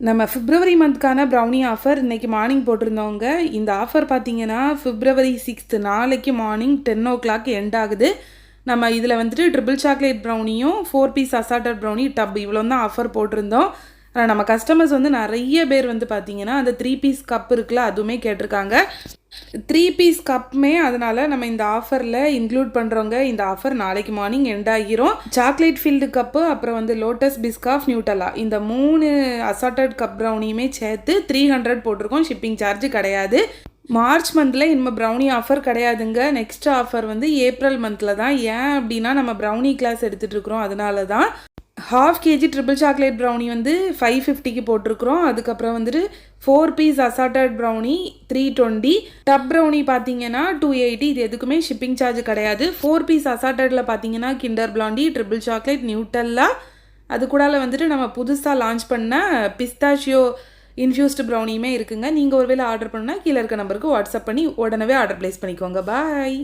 நம்ம பிப்ரவரி மந்த்க்கான brownie offer இன்றைக்கி morning போட்டிருந்தோங்க. இந்த ஆஃபர் பார்த்தீங்கன்னா February 6th நாளைக்கு மார்னிங் 10 o'clock எண்ட் ஆகுது. நம்ம இதில் வந்துட்டு ட்ரிபிள் சாக்லேட் ப்ரௌனியும் 4 பீஸ் அசார்டட் ப்ரௌனி டப் இவ்வளோ தான் ஆஃபர் போட்டிருந்தோம். நம்ம கஸ்டமர்ஸ் வந்து நிறைய பேர் வந்து பார்த்தீங்கன்னா அந்த 3 பீஸ் கப் இருக்குல்ல அதுவுமே கேட்டிருக்காங்க. 3 பீஸ் கப்புமே அதனால் நம்ம இந்த ஆஃபரில் இன்க்ளூட் பண்ணுறோங்க. இந்த ஆஃபர் நாளைக்கு மார்னிங் எண்ட் ஆகிரும். சாக்லேட் ஃபீல்டு கப்பு அப்புறம் வந்து லோட்டஸ் பிஸ்காஃப் நியூட்டலா இந்த 3 அசார்டட் கப் ப்ரௌனியுமே சேர்த்து 300 போட்டிருக்கோம். ஷிப்பிங் சார்ஜ் கிடையாது. மார்ச் மந்தில் இனிமேல் ப்ரௌனி ஆஃபர் கிடையாதுங்க. நெக்ஸ்ட் ஆஃபர் வந்து ஏப்ரல் மந்தில் தான். ஏன் அப்படின்னா நம்ம ப்ரௌனி கிளாஸ் எடுத்துகிட்டு இருக்கிறோம், அதனால தான். 1/2 kg ட்ரிபிள் சாக்லேட் ப்ரௌனி வந்து 550க்கு போட்டிருக்கிறோம். அதுக்கப்புறம் வந்துட்டு 4 piece assorted brownie 320, tub brownie பார்த்தீங்கன்னா 280. இது எதுக்குமே ஷிப்பிங் சார்ஜ் கிடையாது. 4 பீஸ் அசார்டடில் பார்த்தீங்கன்னா கிண்டர் பிளாண்டி, ட்ரிபிள் சாக்லேட், நியூட்டல்லா, அது கூடால வந்துட்டு நம்ம புதுசாக லான்ச் பண்ண பிஸ்தாஷியோ இன்ஃப்யூஸ்டு ப்ரௌனியுமே இருக்குங்க. நீங்கள் ஒருவேளை ஆர்டர் பண்ணால் கீழே இருக்க நம்பருக்கு வாட்ஸ்அப் பண்ணி உடனே ஆர்டர் ப்ளேஸ் பண்ணிக்கோங்க. பாய்.